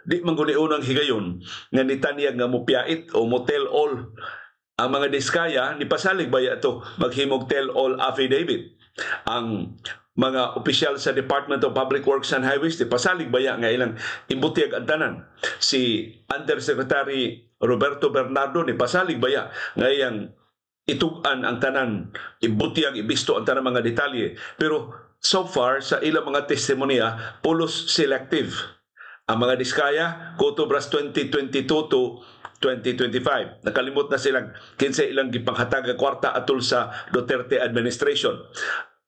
di man guni unang higayon nga nitanyag nga mopiyait o motel all ang mga diskaya ni pasalig baya to maghimog tell all affidavit. Ang mga opisyal sa Department of Public Works and Highways di pasalig baya nga ilang ibutyag ang tanan. Si Undersecretary Roberto Bernardo ni pasalig baya nga iyang itugan ang tanan, ibutyag, ibisto ang tanan mga detalye. Pero so far sa ilang mga testimonya pulos selective. Ang mga diskaya Cotobras 2022 to 2025. Nakalimot na silang kinsa ilang gipanghatag kwarta atol sa Duterte administration.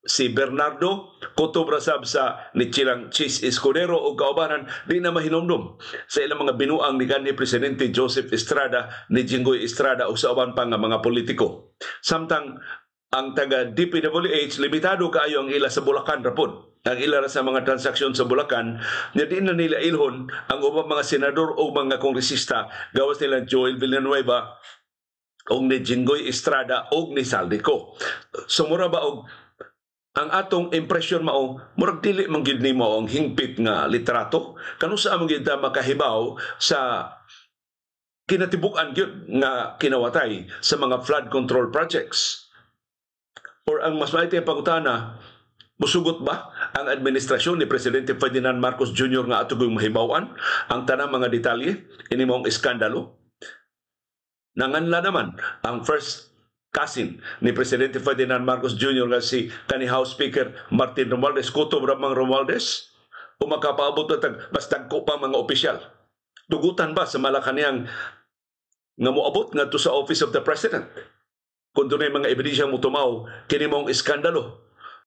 Si Bernardo Cotobrasab sa nichilang Chis Escudero o kaubanan di na mahinomdom sa ilang mga binuang ni kanhi Presidente Joseph Estrada, ni Jinggoy Estrada o sa uban pa nga mga politiko. Samtang ang taga DPWH limitado kaayo ang ila sa Bulacan rapod. Ang ila sa mga transaksyon sa Bulacan, na di na nila ilhon ang ubang mga senador o mga kongresista gawas nila Joel Villanueva o ni Jinggoy Estrada o ni Saldico. Sumura ba og ang atong impresyon mao murag dili man gid nimo ang hingpit nga litrato kanu sa among gid makahibaw sa kinatibuk-an gyud nga kinawatay sa mga flood control projects. Or ang mas maayong pangutana, musugot ba ang administrasyon ni Presidente Ferdinand Marcos Jr. nga atugong mahibaw-an ang tanang mga detalye ini mong iskandalo? Nanganla naman ang first cousin ni Presidente Ferdinand Marcos Jr. nga si kanhi House Speaker Martin Romualdez, Kuto Bramang Romualdez, o makapaabot na basta ko pa mga opisyal. Tugutan ba sa Malacanang nga moabot nga to sa Office of the President? Kung doon mga ebidensyang mutumaw, kini mong iskandalo